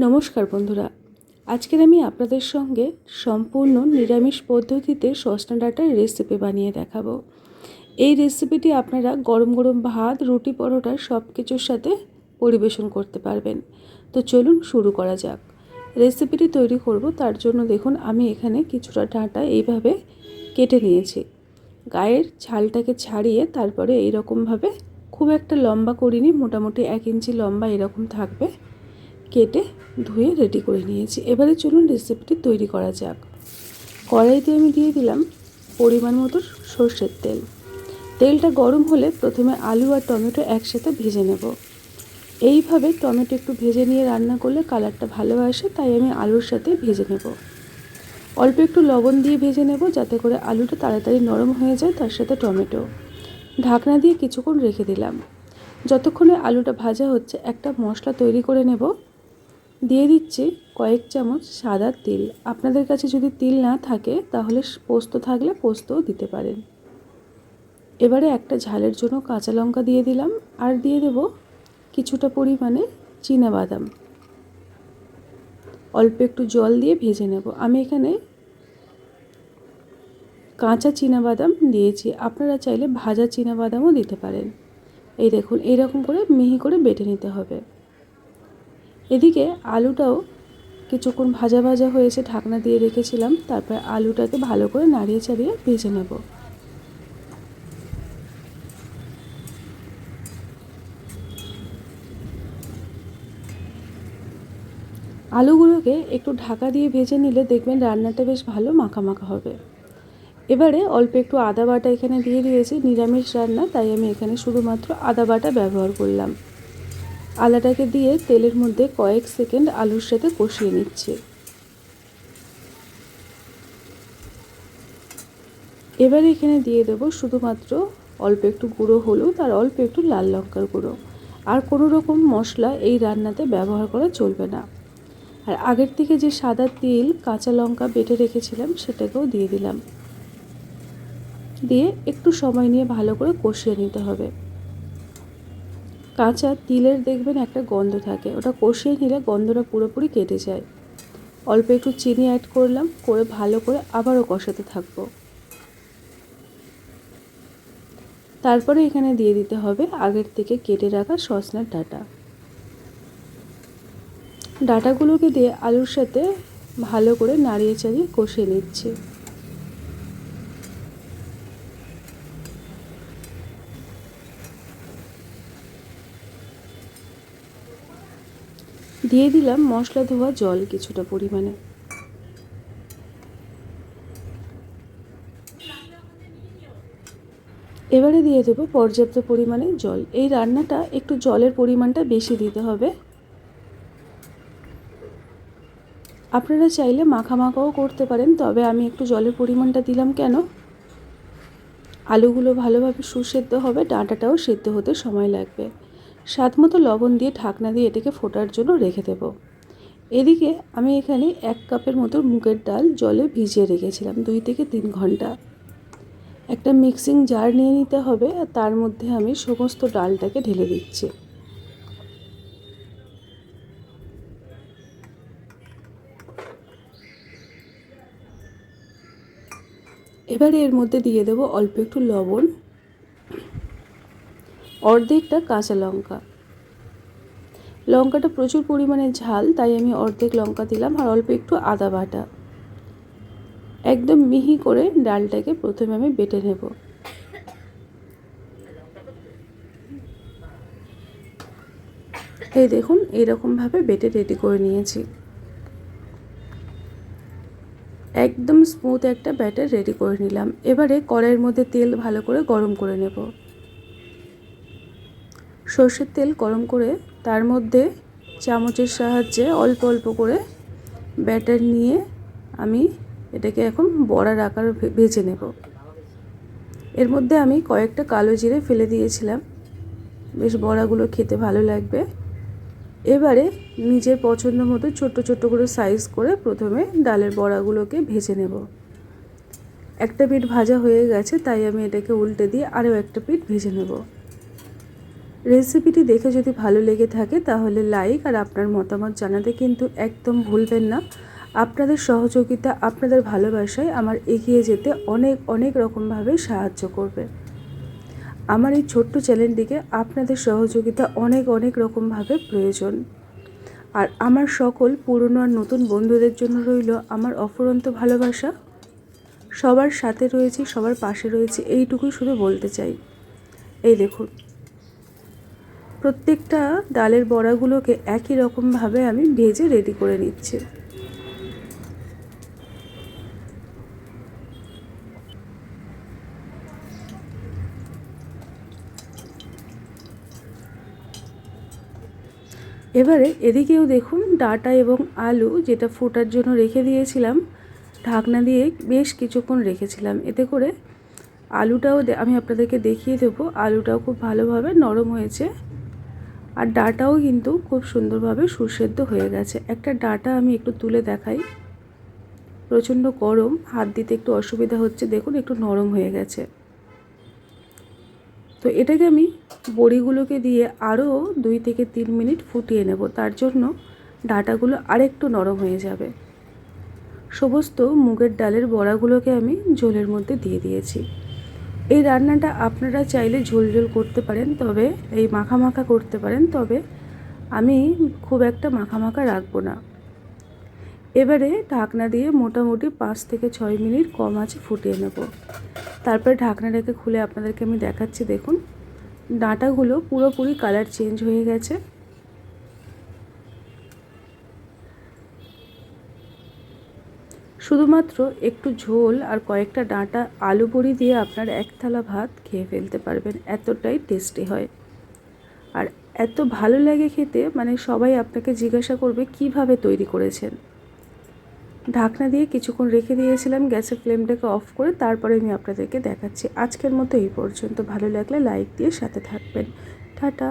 নমস্কার বন্ধুরা, আজকের আমি আপনাদের সঙ্গে সম্পূর্ণ নিরামিষ পদ্ধতিতে সজনে ডাঁটার রেসিপি বানিয়ে দেখাবো। এই রেসিপিটি আপনারা গরম গরম ভাত, রুটি, পরোটা সব কিছুর সাথে পরিবেশন করতে পারবেন। তো চলুন শুরু করা যাক। রেসিপিটি তৈরি করব, তার জন্য দেখুন আমি এখানে কিছুটা ডাঁটা এইভাবে কেটে নিয়েছি। গায়ের ছালটাকে ছাড়িয়ে তারপরে এইরকমভাবে, খুব একটা লম্বা করিনি, মোটামুটি 1 ইঞ্চি লম্বা এরকম থাকবে, কেটে ধুয়ে রেডি করে নিয়েছি। এবারে চলুন রেসিপিটি তৈরি করা যাক। কড়াইতে আমি দিয়ে দিলাম পরিমাণ মতো সর্ষের তেল। তেলটা গরম হলে প্রথমে আলু আর টমেটো একসাথে ভেজে নেব। এইভাবে টমেটো একটু ভেজে নিয়ে রান্না করলে কালারটা ভালো আসে, তাই আমি আলুর সাথে ভেজে নেব। অল্প একটু লবণ দিয়ে ভেজে নেব যাতে করে আলুটা তাড়াতাড়ি নরম হয়ে যায়, তার সাথে টমেটো। ঢাকনা দিয়ে কিছুক্ষণ রেখে দিলাম। যতক্ষণে আলুটা ভাজা হচ্ছে একটা মশলা তৈরি করে নেব। দিয়ে দিচ্ছি কয়েক চামচ সাদা তিল। আপনাদের কাছে যদি তিল না থাকে তাহলে পোস্ত থাকলে পোস্তও দিতে পারেন। এবারে একটা ঝালের জন্য কাঁচা লঙ্কা দিয়ে দিলাম, আর দিয়ে দেব কিছুটা পরিমাণে চীনাবাদাম। অল্প একটু জল দিয়ে ভেজে নেব। আমি এখানে কাঁচা চীনাবাদাম দিয়েছি, আপনারা চাইলে ভাজা চীনাবাদামও দিতে পারেন। এই দেখুন, এইরকম করে মিহি করে বেটে নিতে হবে। এদিকে আলুটাও কিছুক্ষণ ভাজা ভাজা হয়েছে, ঢাকনা দিয়ে রেখেছিলাম। তারপর আলুটাকে ভালো করে নাড়িয়ে চাড়িয়ে ভেজে নেব। আলুগুলোকে একটু ঢাকা দিয়ে ভেজে নিলে দেখবেন রান্নাটা বেশ ভালো মাখা মাখা হবে। এবারে অল্প একটু আদা বাটা এখানে দিয়ে দিয়েছি। নিরামিষ রান্না, তাই আমি এখানে শুধুমাত্র আদা বাটা ব্যবহার করলাম। আদাটাকে দিয়ে তেলের মধ্যে কয়েক সেকেন্ড আলুর সাথে কষিয়ে নিচ্ছি। এবারে এখানে দিয়ে দেব শুধুমাত্র অল্প একটু গুঁড়ো হলুদ আর অল্প একটু লাল লঙ্কার গুঁড়ো। আর কোনো রকম মশলা এই রান্নাতে ব্যবহার করা চলবে না। আর আগের থেকে যে সাদা তিল, কাঁচা লঙ্কা বেটে রেখেছিলাম সেটাকেও দিয়ে দিলাম। দিয়ে একটু সময় নিয়ে ভালো করে কষিয়ে নিতে হবে। কাঁচা তিলের দেখবেন একটা গন্ধ থাকে, ওটা কষিয়ে নিলে গন্ধটা পুরোপুরি কেটে যায়। অল্প একটু চিনি অ্যাড করলাম, করে ভালো করে আবারও কষাতে থাকবো। তারপরে এখানে দিয়ে দিতে হবে আগের থেকে কেটে রাখা সজনের ডাঁটা। ডাঁটাগুলোকে দিয়ে আলুর সাথে ভালো করে নাড়িয়ে চাড়িয়ে কষিয়ে নিচ্ছি। দিয়ে দিলাম মশলা ধোয়া জল কিছুটা পরিমাণে। এবারে দিয়ে দেবো পর্যাপ্ত পরিমাণে জল। এই রান্নাটা একটু জলের পরিমাণটা বেশি দিতে হবে। আপনারা চাইলে মাখা মাখাও করতে পারেন, তবে আমি একটু জলের পরিমাণটা দিলাম কেন, আলুগুলো ভালোভাবে সুসেদ্ধ হবে, ডাঁটাটাও সেদ্ধ হতে সময় লাগবে। স্বাদ মতো লবণ দিয়ে ঢাকনা দিয়ে এটাকে ফোটার জন্য রেখে দেব। এদিকে আমি এখানে 1 কাপের মতো মুগের ডাল জলে ভিজিয়ে রেখেছিলাম 2 থেকে 3 ঘন্টা। একটা মিক্সিং জার নিয়ে নিতে হবে, আর তার মধ্যে আমি সমস্ত ডালটাকে ঢেলে দিচ্ছি। এবারে এর মধ্যে দিয়ে দেব অল্প একটু লবণ, অর্ধেকটা কাঁচা লঙ্কা। লঙ্কাটা প্রচুর পরিমাণে ঝাল, তাই আমি অর্ধেক লঙ্কা দিলাম, আর অল্প একটু আদা বাটা। একদম মিহি করে ডালটাকে প্রথমে আমি বেটে নেব। এই দেখুন, এইরকমভাবে বেটে রেডি করে নিয়েছি। একদম স্মুথ একটা ব্যাটার রেডি করে নিলাম। এবারে কড়াইয়ের মধ্যে তেল ভালো করে গরম করে নেব। সর্ষের তেল গরম করে তার মধ্যে চামচের সাহায্যে অল্প অল্প করে ব্যাটার নিয়ে আমি এটাকে এখন বড়ার আকার ভেজে নেব। এর মধ্যে আমি কয়েকটা কালো জিরে ফেলে দিয়েছিলাম, বেশ বড়াগুলো খেতে ভালো লাগবে। এবারে নিজের পছন্দ মতো ছোট্ট ছোট্ট করে সাইজ করে প্রথমে ডালের বড়াগুলোকে ভেজে নেব। একটা পিঠ ভাজা হয়ে গেছে, তাই আমি এটাকে উল্টে দিয়ে আরও একটা পিঠ ভেজে নেব। রেসিপিটি দেখে যদি ভালো লেগে থাকে তাহলে লাইক আর আপনার মতামত জানাতে কিন্তু একদম ভুলবেন না। আপনাদের সহযোগিতা, আপনাদের ভালোবাসায় আমার এগিয়ে যেতে অনেক অনেক রকমভাবে সাহায্য করবে। আমার এই ছোট্ট চ্যানেলটিকে আপনাদের সহযোগিতা অনেক অনেক রকমভাবে প্রয়োজন। আর আমার সকল পুরনো আর নতুন বন্ধুদের জন্য রইল আমার অফুরন্ত ভালোবাসা। সবার সাথে রয়েছি, সবার পাশে রয়েছি, এইটুকুই শুধু বলতে চাই। এই দেখুন, প্রত্যেকটা ডালের বড়াগুলোকে একই রকমভাবে আমি ভেজে রেডি করে নিচ্ছি। এবারে এদিকেও দেখুন, ডাঁটা এবং আলু যেটা ফোটার জন্য রেখে দিয়েছিলাম, ঢাকনা দিয়ে বেশ কিছুক্ষণ রেখেছিলাম। এতে করে আলুটাও আমি আপনাদেরকে দেখিয়ে দেবো, আলুটাও খুব ভালোভাবে নরম হয়েছে আর ডাঁটাও কিন্তু খুব সুন্দরভাবে সুসেদ্ধ হয়ে গেছে। একটা ডাঁটা আমি একটু তুলে দেখাই, প্রচণ্ড গরম, হাত দিতে একটু অসুবিধা হচ্ছে। দেখুন একটু নরম হয়ে গেছে। তো এটাকে আমি বড়িগুলোকে দিয়ে আরও 2 থেকে 3 মিনিট ফুটিয়ে নেব। তার জন্য ডাঁটাগুলো আরেকটু নরম হয়ে যাবে। সমস্ত মুগের ডালের বড়াগুলোকে আমি ঝোলের মধ্যে দিয়ে দিয়েছি। এই রান্নাটা আপনারা চাইলে ঝোল ঝোল করতে পারেন, তবে এই মাখা মাখা করতে পারেন, তবে আমি খুব একটা মাখা মাখা রাখবো না। এবারে ঢাকনা দিয়ে মোটামুটি 5 থেকে 6 মিনিট কম আঁচে ফুটিয়ে নেব। তারপরে ঢাকনা রেখে খুলে আপনাদেরকে আমি দেখাচ্ছি। দেখুন ডাঁটাগুলো পুরোপুরি কালার চেঞ্জ হয়ে গেছে। শুধুমাত্র একটু ঝোল আর কয়েকটা ডাঁটা আলু বড়ি দিয়ে আপনার এক থালা ভাত খেয়ে ফেলতে পারবেন, এতটাই টেস্টি হয়। আর এত ভালো লাগে খেতে, মানে সবাই আপনাকে জিজ্ঞাসা করবে কিভাবে তৈরি করেছেন। ঢাকনা দিয়ে কিছুক্ষণ রেখে দিয়েছিলাম, গ্যাসের ফ্লেমটাকে অফ করে, তারপরে আমি আপনাদেরকে দেখাচ্ছি। আজকের মতো এই পর্যন্ত। ভালো লাগলে লাইক দিয়ে সাথে থাকবেন। টাটা।